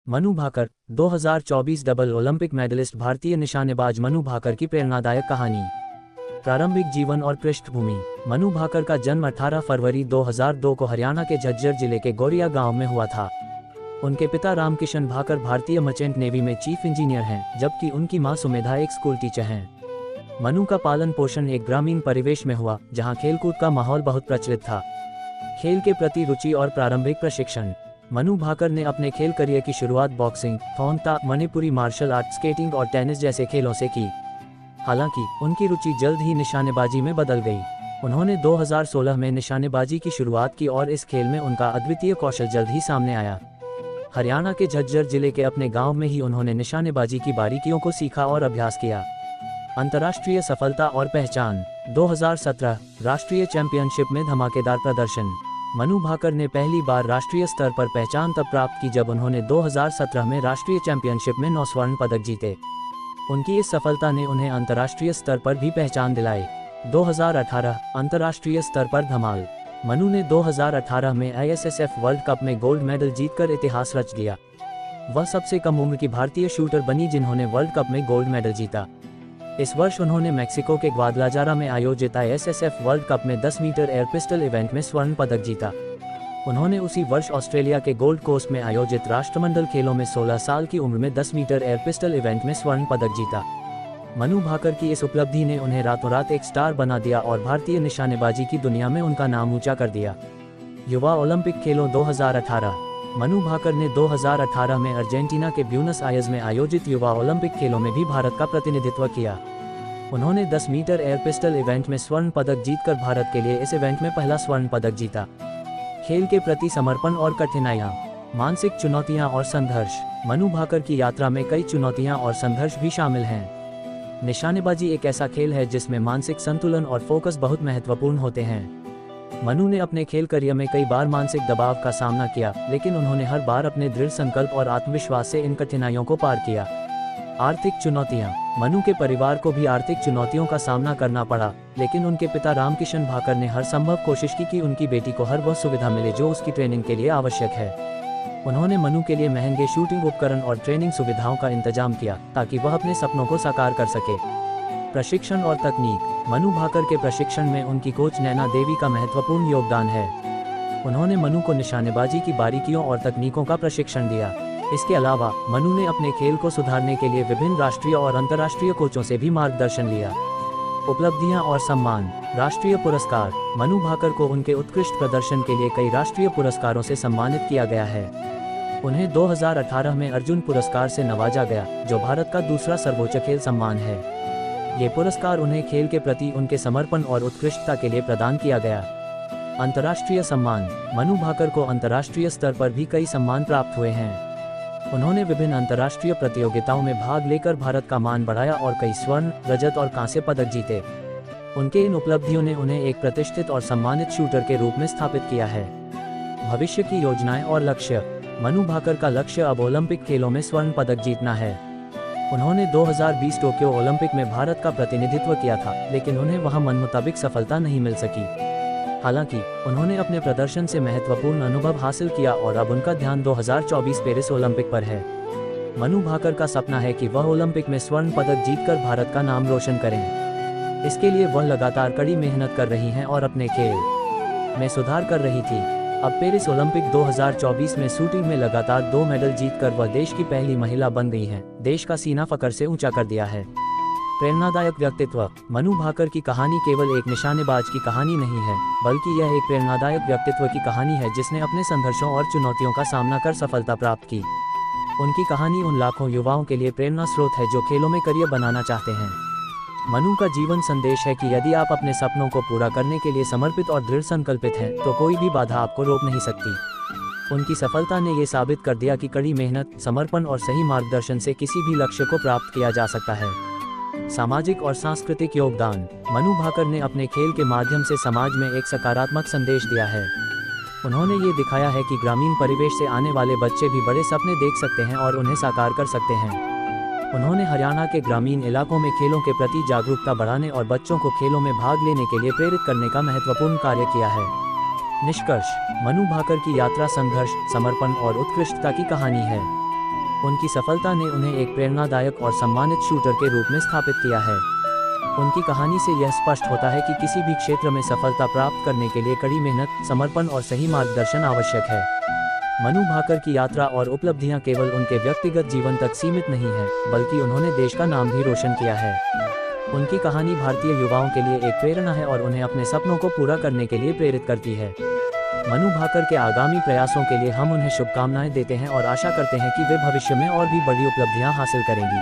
Manu Bhaker 2024 double Olympic medalist भारतीय निशानेबाज मनु भाकर की प्रेरणादायक कहानी। प्रारंभिक जीवन और पृष्ठभूमि। मनु भाकर का जन्म 18 फरवरी 2002 को हरियाणा के झज्जर जिले के गोरिया गांव में हुआ था। उनके पिता रामकिशन भाकर भारतीय मर्चेंट नेवी में चीफ इंजीनियर हैं, जबकि उनकी मां सुमेधा एक स्कूल टीचर हैं। मनु का पालन पोषण एक ग्रामीण परिवेश में हुआ, जहां खेलकूद का माहौल बहुत प्रचलित था। खेल के प्रति रुचि और प्रारंभिक प्रशिक्षण। मनु भाकर ने अपने खेल करियर की शुरुआत बॉक्सिंग, थॉन ता, मणिपुरी मार्शल आर्ट, स्केटिंग और टेनिस जैसे खेलों से की। हालांकि उनकी रुचि जल्द ही निशानेबाजी में बदल गई। उन्होंने 2016 में निशानेबाजी की शुरुआत की और इस खेल में उनका अद्वितीय कौशल जल्द ही सामने आया। हरियाणा के झज्जर जिले के अपने गांव में ही उन्होंने निशानेबाजी की बारीकियों को सीखा और अभ्यास किया। अंतर्राष्ट्रीय सफलता और पहचान। 2017 राष्ट्रीय चैंपियनशिप में धमाकेदार प्रदर्शन। मनु भाकर ने पहली बार राष्ट्रीय स्तर पर पहचान तब प्राप्त की जब उन्होंने 2017 में राष्ट्रीय चैंपियनशिप में 9 स्वर्ण पदक जीते। उनकी इस सफलता ने उन्हें अंतर्राष्ट्रीय स्तर पर भी पहचान दिलाई। 2018 अंतर्राष्ट्रीय स्तर पर धमाल। मनु ने 2018 में ISSF वर्ल्ड कप में गोल्ड मेडल जीतकर इतिहास रच दिया। वह सबसे कम उम्र की भारतीय शूटर बनी जिन्होंने वर्ल्ड कप में गोल्ड मेडल जीता। इस वर्ष उन्होंने मेक्सिको के ग्वादलाजारा में आयोजित ISSF वर्ल्ड कप में 10 मीटर एयर पिस्टल इवेंट में स्वर्ण पदक जीता। उन्होंने उसी वर्ष ऑस्ट्रेलिया के गोल्ड कोस्ट में आयोजित राष्ट्रमंडल खेलों में 16 साल की उम्र में 10 मीटर एयर पिस्टल इवेंट में स्वर्ण पदक जीता। मनु भाकर की इस उपलब्धि ने उन्हें रातों रात एक स्टार बना दिया और भारतीय निशानेबाजी की दुनिया में उनका नाम ऊंचा कर दिया। युवा ओलंपिक खेलों 2018। मनु भाकर ने 2018 में अर्जेंटीना के ब्यूनस आयर्स में आयोजित युवा ओलंपिक खेलों में भी भारत का प्रतिनिधित्व किया। उन्होंने 10 मीटर एयर पिस्टल इवेंट में स्वर्ण पदक जीतकर भारत के लिए इस इवेंट में पहला स्वर्ण पदक जीता। खेल के प्रति समर्पण और कठिनाइयाँ। मानसिक चुनौतियाँ और संघर्ष। मनु भाकर की यात्रा में कई चुनौतियाँ और संघर्ष भी शामिल हैं। निशानेबाजी एक ऐसा खेल है जिसमें मानसिक संतुलन और फोकस बहुत महत्वपूर्ण होते हैं। मनु ने अपने खेल करियर में कई बार मानसिक दबाव का सामना किया, लेकिन उन्होंने हर बार अपने दृढ़ संकल्प और आत्मविश्वास से इन कठिनाइयों को पार किया। आर्थिक चुनौतियां। मनु के परिवार को भी आर्थिक चुनौतियों का सामना करना पड़ा, लेकिन उनके पिता रामकिशन भाकर ने हर संभव कोशिश की कि उनकी बेटी को हर वह सुविधा मिले जो उसकी ट्रेनिंग के लिए आवश्यक है। उन्होंने मनु के लिए महंगे शूटिंग उपकरण और ट्रेनिंग सुविधाओं का इंतजाम किया ताकि वह अपने सपनों को साकार कर सके। प्रशिक्षण और तकनीक। मनु भाकर के प्रशिक्षण में उनकी कोच नैना देवी का महत्वपूर्ण योगदान है। उन्होंने मनु को निशानेबाजी की बारीकियों और तकनीकों का प्रशिक्षण दिया। इसके अलावा मनु ने अपने खेल को सुधारने के लिए विभिन्न राष्ट्रीय और अंतर्राष्ट्रीय कोचों से भी मार्गदर्शन लिया। उपलब्धियां और सम्मान। राष्ट्रीय पुरस्कार। मनु भाकर को उनके उत्कृष्ट प्रदर्शन के लिए कई राष्ट्रीय पुरस्कारों से सम्मानित किया गया है। उन्हें 2018 में अर्जुन पुरस्कार से नवाजा गया, जो भारत का दूसरा सर्वोच्च खेल सम्मान है। ये पुरस्कार उन्हें खेल के प्रति उनके समर्पण और उत्कृष्टता के लिए प्रदान किया गया। अंतर्राष्ट्रीय सम्मान। मनु भाकर को अंतर्राष्ट्रीय स्तर पर भी कई सम्मान प्राप्त हुए हैं। उन्होंने विभिन्न अंतर्राष्ट्रीय प्रतियोगिताओं में भाग लेकर भारत का मान बढ़ाया और कई स्वर्ण, रजत और कांस्य पदक जीते। उनके इन उपलब्धियों ने उन्हें एक प्रतिष्ठित और सम्मानित शूटर के रूप में स्थापित किया है। भविष्य की योजनाएं और लक्ष्य। मनु भाकर का लक्ष्य अब ओलंपिक खेलों में स्वर्ण पदक जीतना है। उन्होंने 2020 टोक्यो ओलंपिक में भारत का प्रतिनिधित्व किया था, लेकिन उन्हें वहां मन मुताबिक सफलता नहीं मिल सकी। हालांकि उन्होंने अपने प्रदर्शन से महत्वपूर्ण अनुभव हासिल किया और अब उनका ध्यान 2024 पेरिस ओलंपिक पर है। मनु भाकर का सपना है कि वह ओलंपिक में स्वर्ण पदक जीतकर भारत का नाम रोशन करें। इसके लिए वह लगातार कड़ी मेहनत कर रही हैं और अपने खेल में सुधार कर रही थी। अब पेरिस ओलंपिक 2024 में शूटिंग में लगातार 2 मेडल जीतकर वह देश की पहली महिला बन गई हैं। देश का सीना फकर से ऊंचा कर दिया है। प्रेरणादायक व्यक्तित्व। मनु भाकर की कहानी केवल एक निशानेबाज की कहानी नहीं है, बल्कि यह एक प्रेरणादायक व्यक्तित्व की कहानी है जिसने अपने संघर्षों और चुनौतियों का सामना कर सफलता प्राप्त की। उनकी कहानी उन लाखों युवाओं के लिए प्रेरणा स्रोत है जो खेलों में करियर बनाना चाहते हैं। मनु का जीवन संदेश है कि यदि आप अपने सपनों को पूरा करने के लिए समर्पित और दृढ़ संकल्पित हैं, तो कोई भी बाधा आपको रोक नहीं सकती। उनकी सफलता ने ये साबित कर दिया कि कड़ी मेहनत, समर्पण और सही मार्गदर्शन से किसी भी लक्ष्य को प्राप्त किया जा सकता है। सामाजिक और सांस्कृतिक योगदान। मनु भाकर ने अपने खेल के माध्यम से समाज में एक सकारात्मक संदेश दिया है। उन्होंने ये दिखाया है कि ग्रामीण परिवेश से आने वाले बच्चे भी बड़े सपने देख सकते हैं और उन्हें साकार कर सकते हैं। उन्होंने हरियाणा के ग्रामीण इलाकों में खेलों के प्रति जागरूकता बढ़ाने और बच्चों को खेलों में भाग लेने के लिए प्रेरित करने का महत्वपूर्ण कार्य किया है। निष्कर्ष, मनु भाकर की यात्रा संघर्ष, समर्पण और उत्कृष्टता की कहानी है। उनकी सफलता ने उन्हें एक प्रेरणादायक और सम्मानित शूटर के रूप में स्थापित किया है। उनकी कहानी से यह स्पष्ट होता है कि किसी भी क्षेत्र में सफलता प्राप्त करने के लिए कड़ी मेहनत, समर्पण और सही मार्गदर्शन आवश्यक है। मनु भाकर की यात्रा और उपलब्धियां केवल उनके व्यक्तिगत जीवन तक सीमित नहीं है, बल्कि उन्होंने देश का नाम भी रोशन किया है। उनकी कहानी भारतीय युवाओं के लिए एक प्रेरणा है और उन्हें अपने सपनों को पूरा करने के लिए प्रेरित करती है। मनु भाकर के आगामी प्रयासों के लिए हम उन्हें शुभकामनाएं देते हैं और आशा करते हैं कि वे भविष्य में और भी बड़ी उपलब्धियां हासिल करेंगी।